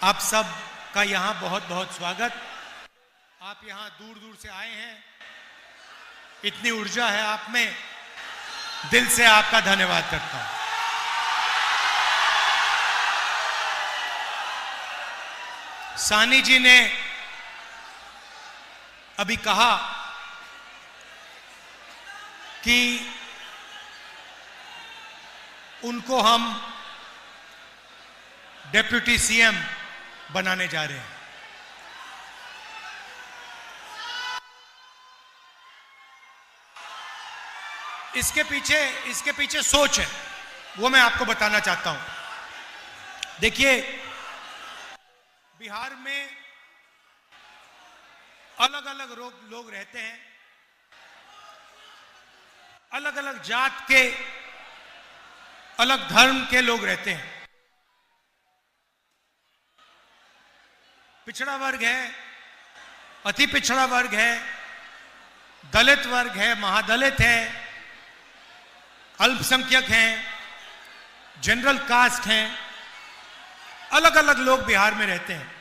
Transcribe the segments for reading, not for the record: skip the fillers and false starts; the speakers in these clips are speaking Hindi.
आप सब का यहाँ बहुत बहुत स्वागत। आप यहाँ दूर दूर से आए हैं, इतनी ऊर्जा है आप में, दिल से आपका धन्यवाद करता हूं। सानी जी ने अभी कहा कि उनको हम डेप्यूटी सीएम बनाने जा रहे हैं। इसके पीछे सोच है, वो मैं आपको बताना चाहता हूं। देखिए, बिहार में अलग अलग लोग रहते हैं, अलग अलग जात के, अलग धर्म के लोग रहते हैं। पिछड़ा वर्ग है, अति पिछड़ा वर्ग है, दलित वर्ग है, महादलित है, अल्पसंख्यक हैं, जनरल कास्ट हैं, अलग अलग लोग बिहार में रहते हैं।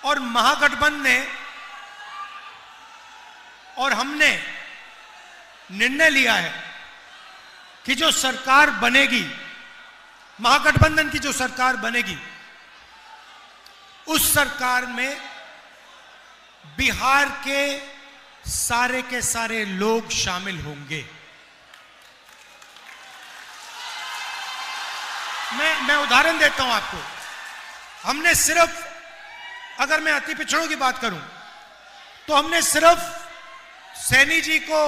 और महागठबंधन ने और हमने निर्णय लिया है कि जो सरकार बनेगी, महागठबंधन की जो सरकार बनेगी, उस सरकार में बिहार के सारे लोग शामिल होंगे। मैं उदाहरण देता हूं आपको। हमने सिर्फ, अगर मैं अति पिछड़ों की बात करूं, तो हमने सिर्फ सैनी जी को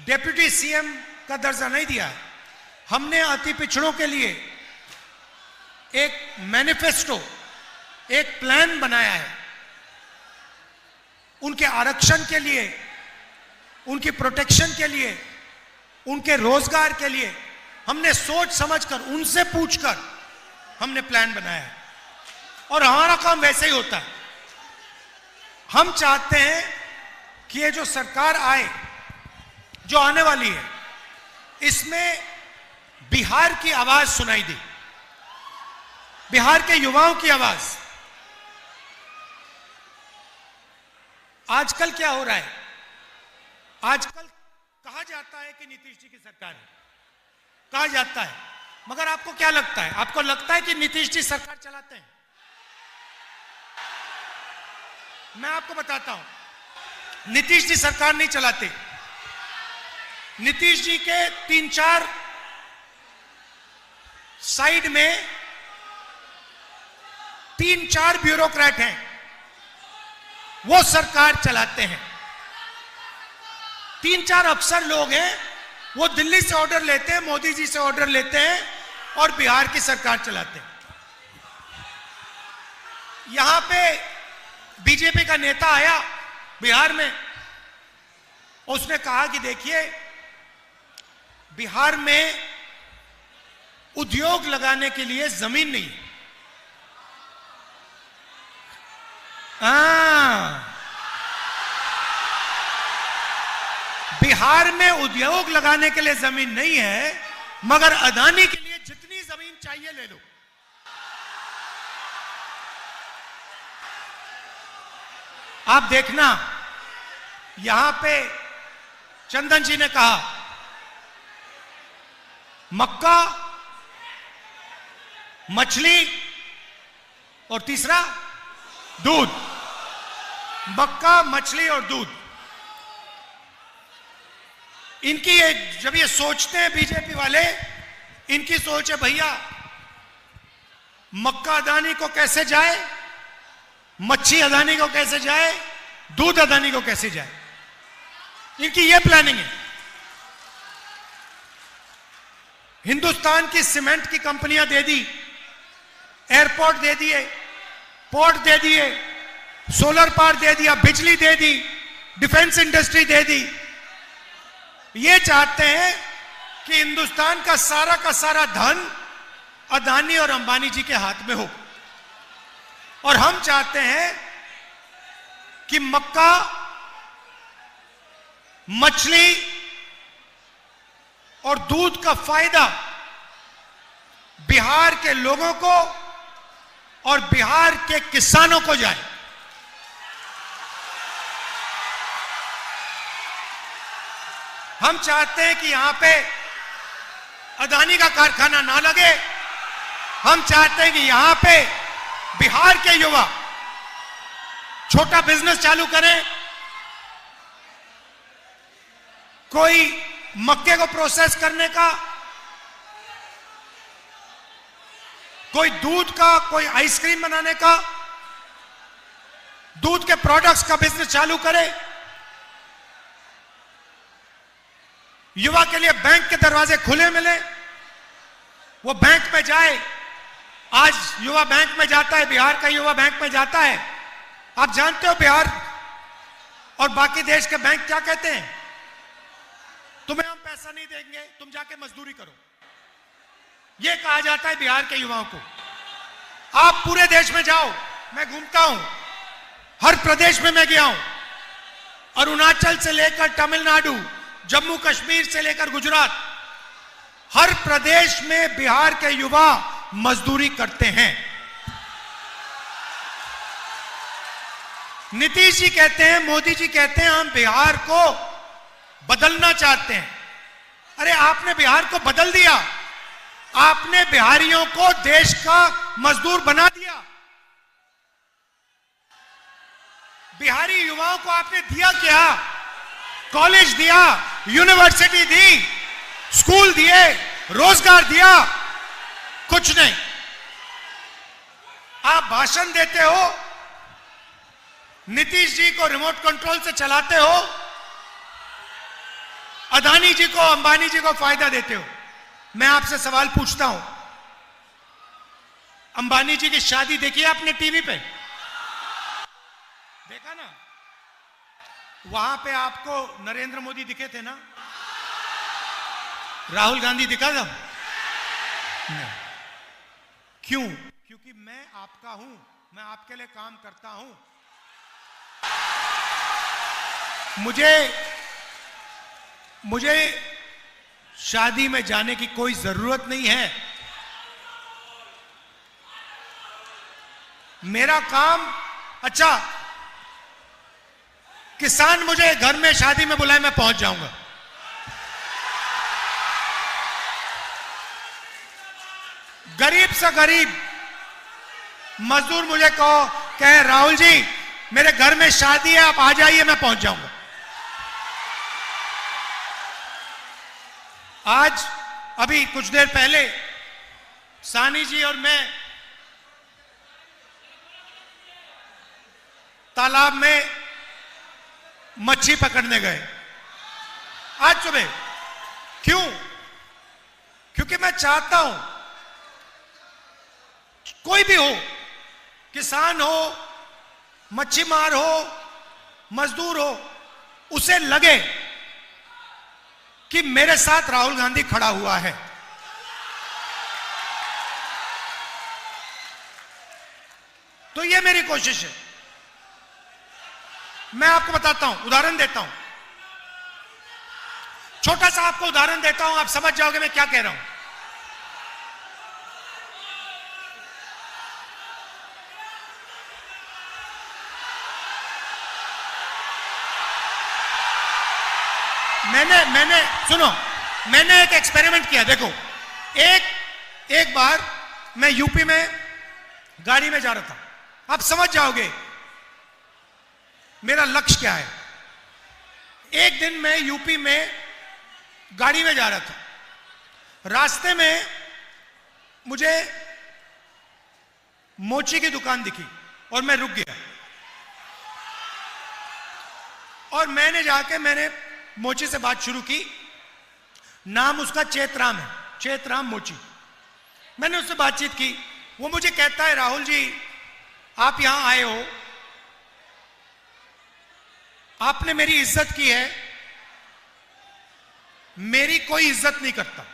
डेप्यूटी सीएम का दर्जा नहीं दिया है। हमने अति पिछड़ों के लिए एक मैनिफेस्टो, एक प्लान बनाया है। उनके आरक्षण के लिए, उनकी प्रोटेक्शन के लिए, उनके रोजगार के लिए हमने सोच समझकर, उनसे पूछकर हमने प्लान बनाया है। और हमारा काम वैसे ही होता है। हम चाहते हैं कि ये जो सरकार आए, जो आने वाली है, इसमें बिहार की आवाज सुनाई दे, बिहार के युवाओं की आवाज। आजकल क्या हो रहा है? आजकल कहा जाता है कि नीतीश जी की सरकार है, कहा जाता है, मगर आपको क्या लगता है? आपको लगता है कि नीतीश जी सरकार चलाते हैं? मैं आपको बताता हूं, नीतीश जी सरकार नहीं चलाते। नीतीश जी के 3-4 साइड में 3-4 ब्यूरोक्रेट हैं, वो सरकार चलाते हैं। 3-4 अफसर लोग हैं, वो दिल्ली से ऑर्डर लेते हैं, मोदी जी से ऑर्डर लेते हैं और बिहार की सरकार चलाते हैं। यहां पे बीजेपी का नेता आया बिहार में, उसने कहा कि देखिए, बिहार में उद्योग लगाने के लिए जमीन नहीं है। बिहार में उद्योग लगाने के लिए जमीन नहीं है, मगर अदानी के लिए जितनी जमीन चाहिए ले लो। आप देखना, यहां पे चंदन जी ने कहा मक्का, मछली और तीसरा दूध। मक्का, मछली और दूध। इनकी जब ये सोचते हैं बीजेपी वाले, इनकी सोच है भैया, मक्का अदानी को कैसे जाए, मच्छी अदानी को कैसे जाए, दूध अदानी को कैसे जाए। इनकी ये प्लानिंग है। हिंदुस्तान की सीमेंट की कंपनियां दे दी, एयरपोर्ट दे दिए, पोर्ट दे दिए, सोलर पावर दे दिया, बिजली दे दी, डिफेंस इंडस्ट्री दे दी। ये चाहते हैं कि हिंदुस्तान का सारा धन अदानी और अंबानी जी के हाथ में हो। और हम चाहते हैं कि मक्का, मछली और दूध का फायदा बिहार के लोगों को और बिहार के किसानों को जाए। हम चाहते हैं कि यहां पे अदानी का कारखाना ना लगे। हम चाहते हैं कि यहां पे बिहार के युवा छोटा बिजनेस चालू करें। कोई मक्के को प्रोसेस करने का, कोई दूध का, कोई आइसक्रीम बनाने का, दूध के प्रोडक्ट्स का बिजनेस चालू करे। युवा के लिए बैंक के दरवाजे खुले मिले, वो बैंक में जाए। आज युवा बैंक में जाता है, बिहार का युवा बैंक में जाता है। आप जानते हो बिहार और बाकी देश के बैंक क्या कहते हैं? तुम्हें हम पैसा नहीं देंगे, तुम जाके मजदूरी करो। यह कहा जाता है बिहार के युवाओं को। आप पूरे देश में जाओ, मैं घूमता हूं, हर प्रदेश में मैं गया हूं, अरुणाचल से लेकर तमिलनाडु, जम्मू कश्मीर से लेकर गुजरात, हर प्रदेश में बिहार के युवा मजदूरी करते हैं। नीतीश जी कहते हैं, मोदी जी कहते हैं, हम बिहार को बदलना चाहते हैं। अरे आपने बिहार को बदल दिया। आपने बिहारियों को देश का मजदूर बना दिया। बिहारी युवाओं को आपने दिया क्या? कॉलेज दिया, यूनिवर्सिटी दी, स्कूल दिए, रोजगार दिया? कुछ नहीं। आप भाषण देते हो, नीतीश जी को रिमोट कंट्रोल से चलाते हो, अदानी जी को, अंबानी जी को फायदा देते हो। मैं आपसे सवाल पूछता हूं, अंबानी जी की शादी देखी है आपने टीवी पे? देखा ना? वहां पे आपको नरेंद्र मोदी दिखे थे ना? राहुल गांधी दिखा था? नहीं। क्यों? क्योंकि मैं आपका हूं, मैं आपके लिए काम करता हूं। मुझे शादी में जाने की कोई जरूरत नहीं है। मेरा काम, अच्छा किसान मुझे घर में शादी में बुलाए, मैं पहुंच जाऊंगा। गरीब से गरीब मजदूर मुझे कहे राहुल जी मेरे घर में शादी है, आप आ जाइए, मैं पहुंच जाऊंगा। आज अभी कुछ देर पहले सानी जी और मैं तालाब में मच्छी पकड़ने गए आज सुबह। क्यों? क्योंकि मैं चाहता हूं कोई भी हो, किसान हो, मच्छी मार हो, मजदूर हो, उसे लगे कि मेरे साथ राहुल गांधी खड़ा हुआ है। तो यह मेरी कोशिश है। मैं आपको बताता हूं, उदाहरण देता हूं, छोटा सा आपको उदाहरण देता हूं, आप समझ जाओगे मैं क्या कह रहा हूं। मैंने एक एक्सपेरिमेंट किया। देखो, एक बार मैं यूपी में गाड़ी में जा रहा था। आप समझ जाओगे मेरा लक्ष्य क्या है। एक दिन मैं यूपी में गाड़ी में जा रहा था। रास्ते में मुझे मोची की दुकान दिखी और मैं रुक गया। और मैंने मोची से बात शुरू की। नाम उसका चेतराम है, चेतराम मोची। मैंने उससे बातचीत की। वो मुझे कहता है राहुल जी आप यहां आए हो, आपने मेरी इज्जत की है, मेरी कोई इज्जत नहीं करता।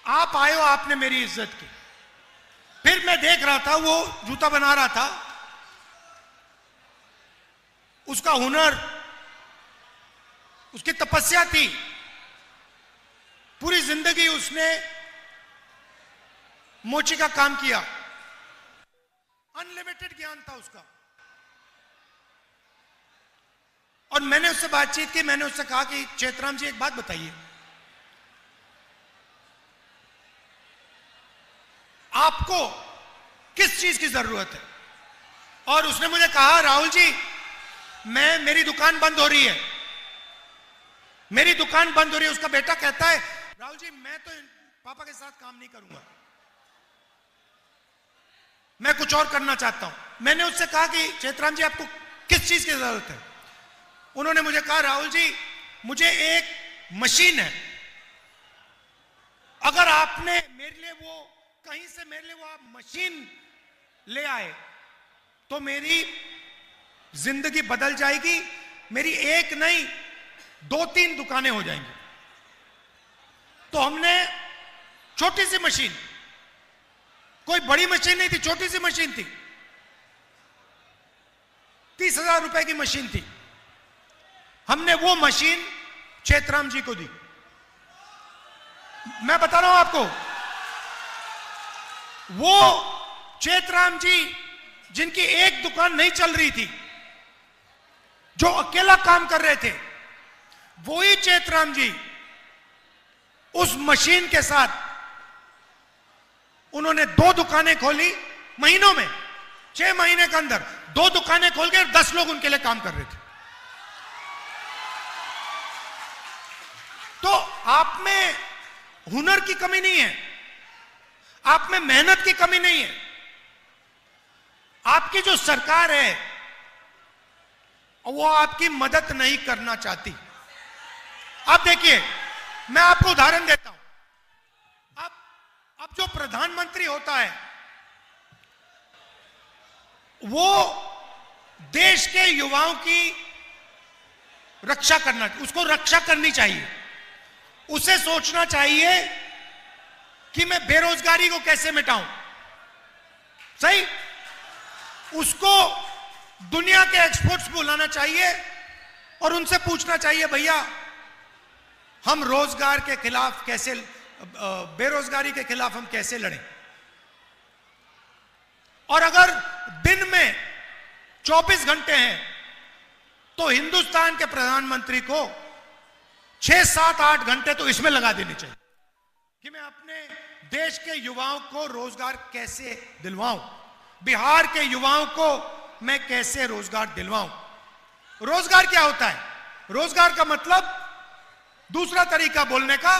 आप आए हो, आपने मेरी इज्जत की। फिर मैं देख रहा था वो जूता बना रहा था। उसका हुनर, उसकी तपस्या थी। पूरी जिंदगी उसने मोची का काम किया, अनलिमिटेड ज्ञान था उसका। और मैंने उससे बातचीत की, मैंने उससे कहा कि चेतराम जी एक बात बताइए, आपको किस चीज की जरूरत है? और उसने मुझे कहा, राहुल जी मेरी दुकान बंद हो रही है, मेरी दुकान बंद हो रही है। उसका बेटा कहता है, राहुल जी मैं तो पापा के साथ काम नहीं करूंगा, मैं कुछ और करना चाहता हूं। मैंने उससे कहा कि चेतराम जी आपको किस चीज की जरूरत है? उन्होंने मुझे कहा, राहुल जी मुझे एक मशीन है, अगर आपने मेरे लिए वो कहीं से मेरे लिए वो आप मशीन ले आए तो मेरी जिंदगी बदल जाएगी, मेरी एक नहीं 2-3 दुकानें हो जाएंगी। तो हमने छोटी सी मशीन, कोई बड़ी मशीन नहीं थी, छोटी सी मशीन थी, 30,000 रुपए की मशीन थी, हमने वो मशीन चेतराम जी को दी। मैं बता रहा हूं आपको, वो चेतराम जी जिनकी एक दुकान नहीं चल रही थी, जो अकेला काम कर रहे थे, वही चेतराम जी उस मशीन के साथ उन्होंने 2 दुकानें खोली महीनों में, 6 महीने के अंदर 2 दुकानें खोल के 10 लोग उनके लिए काम कर रहे थे। तो आप में हुनर की कमी नहीं है, आप में मेहनत की कमी नहीं है। आपकी जो सरकार है वो आपकी मदद नहीं करना चाहती। अब देखिए, मैं आपको उदाहरण देता हूं। अब जो प्रधानमंत्री होता है वो देश के युवाओं की रक्षा करना, उसको रक्षा करनी चाहिए। उसे सोचना चाहिए कि मैं बेरोजगारी को कैसे मिटाऊं, सही। उसको दुनिया के एक्सपर्ट्स बुलाना चाहिए और उनसे पूछना चाहिए, भैया हम रोजगार के खिलाफ कैसे, बेरोजगारी के खिलाफ हम कैसे लड़ें। और अगर दिन में 24 घंटे हैं तो हिंदुस्तान के प्रधानमंत्री को 6, 7, 8 घंटे तो इसमें लगा देने चाहिए कि मैं अपने देश के युवाओं को रोजगार कैसे दिलवाऊं, बिहार के युवाओं को मैं कैसे रोजगार दिलवाऊं। रोजगार क्या होता है? रोजगार का मतलब, दूसरा तरीका बोलने का,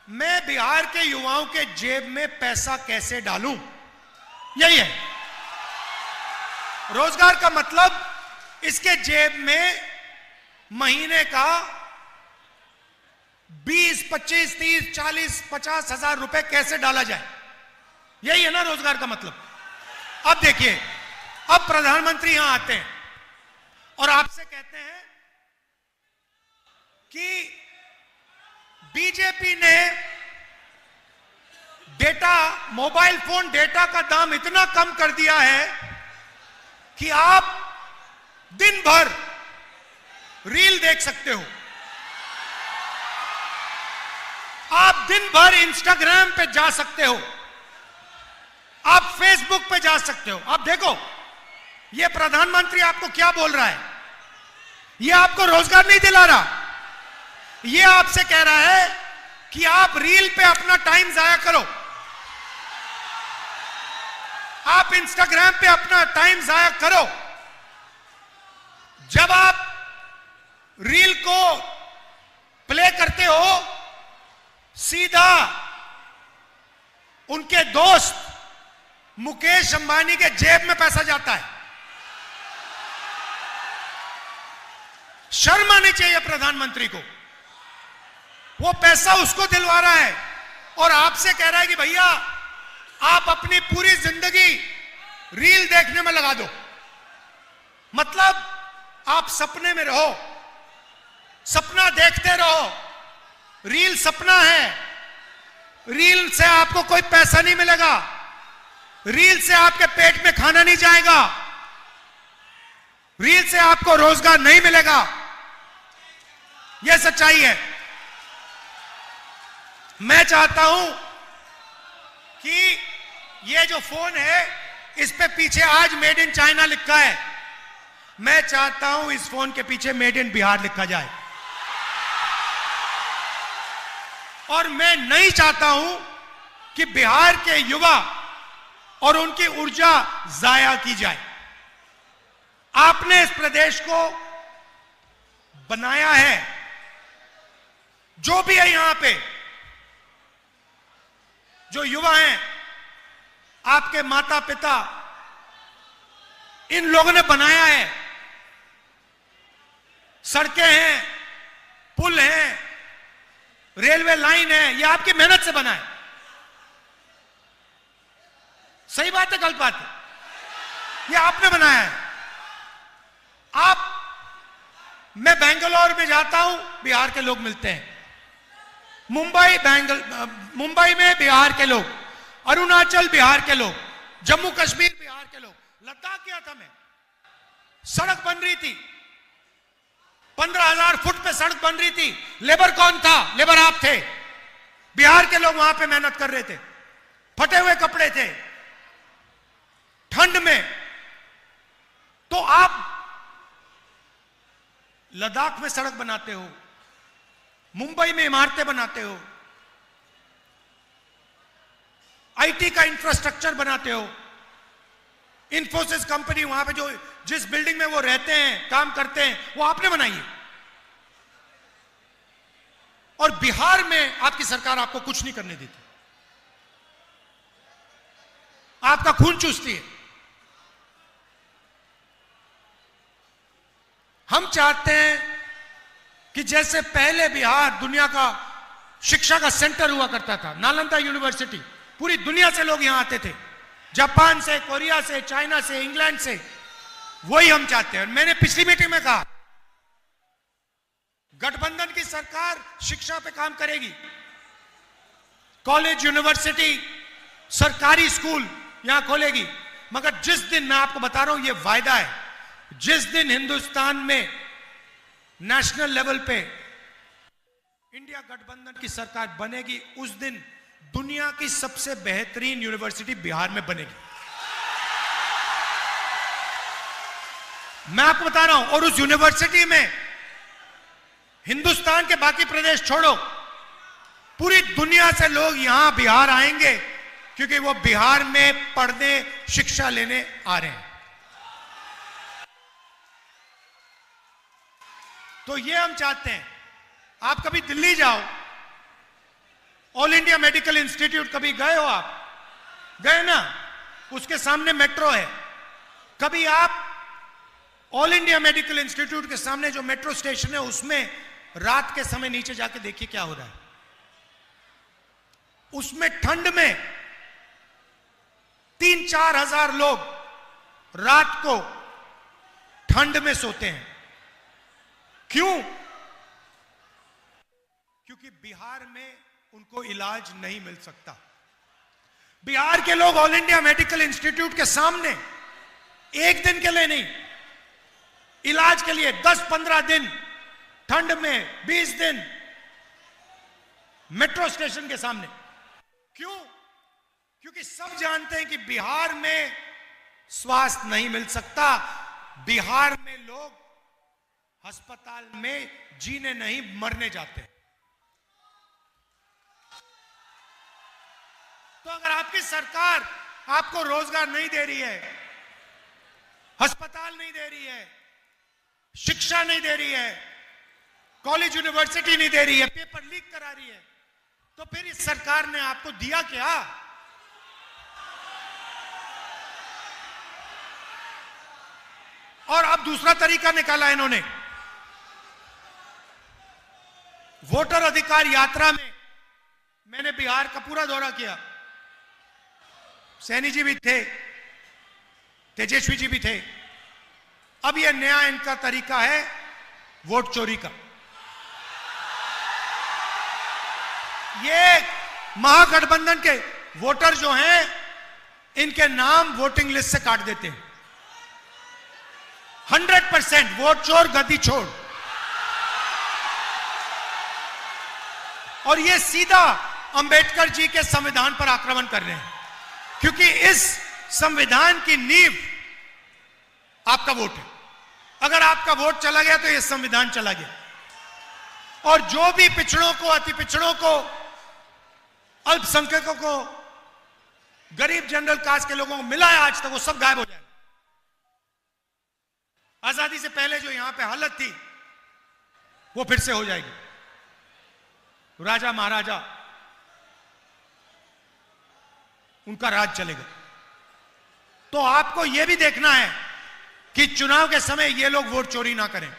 मैं बिहार के युवाओं के जेब में पैसा कैसे डालूं, यही है रोजगार का मतलब। इसके जेब में महीने का 20, 25, 30, 40, 50 हजार रुपए कैसे डाला जाए, यही है ना रोजगार का मतलब। अब देखिए, अब प्रधानमंत्री यहां आते हैं और आपसे कहते हैं कि बीजेपी ने डेटा, मोबाइल फोन डेटा का दाम इतना कम कर दिया है कि आप दिन भर रील देख सकते हो, आप दिन भर इंस्टाग्राम पे जा सकते हो, आप फेसबुक पे जा सकते हो। आप देखो, ये प्रधानमंत्री आपको क्या बोल रहा है, ये आपको रोजगार नहीं दिला रहा, ये आपसे कह रहा है कि आप रील पे अपना टाइम जाया करो, आप इंस्टाग्राम पे अपना टाइम जाया करो। जब आप रील को प्ले करते हो, सीधा उनके दोस्त मुकेश अंबानी के जेब में पैसा जाता है। शर्म आनी चाहिए प्रधानमंत्री को, वो पैसा उसको दिलवा रहा है और आपसे कह रहा है कि भैया आप अपनी पूरी जिंदगी रील देखने में लगा दो। मतलब आप सपने में रहो, सपना देखते रहो, रील सपना है, रील से आपको कोई पैसा नहीं मिलेगा, रील से आपके पेट में खाना नहीं जाएगा, रील से आपको रोजगार नहीं मिलेगा, यह सच्चाई है। मैं चाहता हूं कि ये जो फोन है इस पे पीछे आज मेड इन चाइना लिखा है। मैं चाहता हूं इस फोन के पीछे मेड इन बिहार लिखा जाए, और मैं नहीं चाहता हूं कि बिहार के युवा और उनकी ऊर्जा जाया की जाए। आपने इस प्रदेश को बनाया है, जो भी है यहां पे, जो युवा हैं, आपके माता पिता, इन लोगों ने बनाया है। सड़कें हैं, पुल हैं, रेलवे लाइन है, ये आपकी मेहनत से बना है। सही बात है, गलत बात है? ये आपने बनाया है। मैं बेंगलोर में जाता हूं, बिहार के लोग मिलते हैं। मुंबई में बिहार के लोग, अरुणाचल बिहार के लोग, जम्मू कश्मीर बिहार के लोग, लद्दाख गया था मैं, सड़क बन रही थी, 15,000 फुट पे सड़क बन रही थी। लेबर कौन था? लेबर आप थे। बिहार के लोग वहां पे मेहनत कर रहे थे, फटे हुए कपड़े थे, ठंड में। तो आप लद्दाख में सड़क बनाते हो, मुंबई में इमारतें बनाते हो, आईटी का इंफ्रास्ट्रक्चर बनाते हो। इंफोसिस कंपनी वहां पे जो जिस बिल्डिंग में वो रहते हैं, काम करते हैं, वो आपने बनाई है। और बिहार में आपकी सरकार आपको कुछ नहीं करने देती, आपका खून चूसती है। हम चाहते हैं कि जैसे पहले बिहार दुनिया का शिक्षा का सेंटर हुआ करता था, नालंदा यूनिवर्सिटी, पूरी दुनिया से लोग यहां आते थे, जापान से, कोरिया से, चाइना से, इंग्लैंड से, वही हम चाहते हैं। मैंने पिछली मीटिंग में कहा, गठबंधन की सरकार शिक्षा पे काम करेगी, कॉलेज, यूनिवर्सिटी, सरकारी स्कूल यहां खोलेगी। मगर जिस दिन, मैं आपको बता रहा हूं, यह वायदा है, जिस दिन हिंदुस्तान में नेशनल लेवल पे इंडिया गठबंधन की सरकार बनेगी, उस दिन दुनिया की सबसे बेहतरीन यूनिवर्सिटी बिहार में बनेगी। मैं आपको बता रहा हूं। और उस यूनिवर्सिटी में हिंदुस्तान के बाकी प्रदेश छोड़ो, पूरी दुनिया से लोग यहां बिहार आएंगे, क्योंकि वो बिहार में पढ़ने, शिक्षा लेने आ रहे हैं। तो ये हम चाहते हैं। आप कभी दिल्ली जाओ, ऑल इंडिया मेडिकल इंस्टीट्यूट, कभी गए हो? आप गए ना? उसके सामने मेट्रो है। कभी आप ऑल इंडिया मेडिकल इंस्टीट्यूट के सामने जो मेट्रो स्टेशन है, उसमें रात के समय नीचे जाके देखिए क्या हो रहा है। उसमें ठंड में 3-4 हजार लोग रात को ठंड में सोते हैं। क्यों? क्योंकि बिहार में उनको इलाज नहीं मिल सकता। बिहार के लोग ऑल इंडिया मेडिकल इंस्टीट्यूट के सामने एक दिन के लिए नहीं, इलाज के लिए 10-15 दिन, ठंड में 20 दिन मेट्रो स्टेशन के सामने। क्यों? क्योंकि सब जानते हैं कि बिहार में स्वास्थ्य नहीं मिल सकता। बिहार में लोग अस्पताल में जीने नहीं, मरने जाते हैं। तो अगर आपकी सरकार आपको रोजगार नहीं दे रही है, अस्पताल नहीं दे रही है, शिक्षा नहीं दे रही है, कॉलेज यूनिवर्सिटी नहीं दे रही है, पेपर लीक करा रही है, तो फिर इस सरकार ने आपको दिया क्या? और अब दूसरा तरीका निकाला इन्होंने। वोटर अधिकार यात्रा में मैंने बिहार का पूरा दौरा किया। सैनी जी भी थे, तेजस्वी जी भी थे। अब यह नया इनका तरीका है वोट चोरी का। ये महागठबंधन के वोटर जो हैं, इनके नाम वोटिंग लिस्ट से काट देते हैं। 100% वोट चोर गद्दी छोड़। और ये सीधा अंबेडकर जी के संविधान पर आक्रमण कर रहे हैं। क्योंकि इस संविधान की नींव आपका वोट है। अगर आपका वोट चला गया तो यह संविधान चला गया। और जो भी पिछड़ों को, अति पिछड़ों को, अल्पसंख्यकों को, गरीब जनरल कास्ट के लोगों को मिला है आज तक, वो सब गायब हो जाएगा। आजादी से पहले जो यहां पे हालत थी वो फिर से हो जाएगी। राजा महाराजा उनका राज चलेगा। तो आपको यह भी देखना है कि चुनाव के समय ये लोग वोट चोरी ना करें।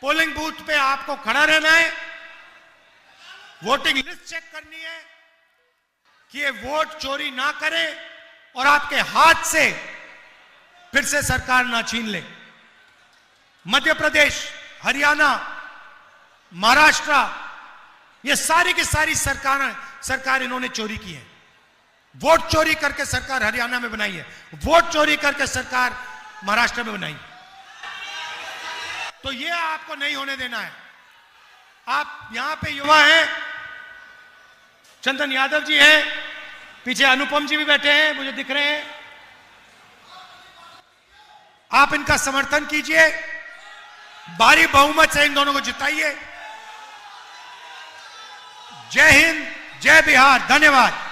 पोलिंग बूथ पे आपको खड़ा रहना है, वोटिंग लिस्ट चेक करनी है कि ये वोट चोरी ना करे और आपके हाथ से फिर से सरकार ना छीन ले। मध्य प्रदेश, हरियाणा, महाराष्ट्र, ये सारी की सारी सरकार इन्होंने चोरी की है। वोट चोरी करके सरकार हरियाणा में बनाई है, वोट चोरी करके सरकार महाराष्ट्र में बनाई। तो ये आपको नहीं होने देना है। आप यहां पे युवा हैं, चंदन यादव जी हैं, पीछे अनुपम जी भी बैठे हैं, मुझे दिख रहे हैं। आप इनका समर्थन कीजिए, भारी बहुमत से इन दोनों को जिताइए। जय हिंद, जय बिहार, धन्यवाद।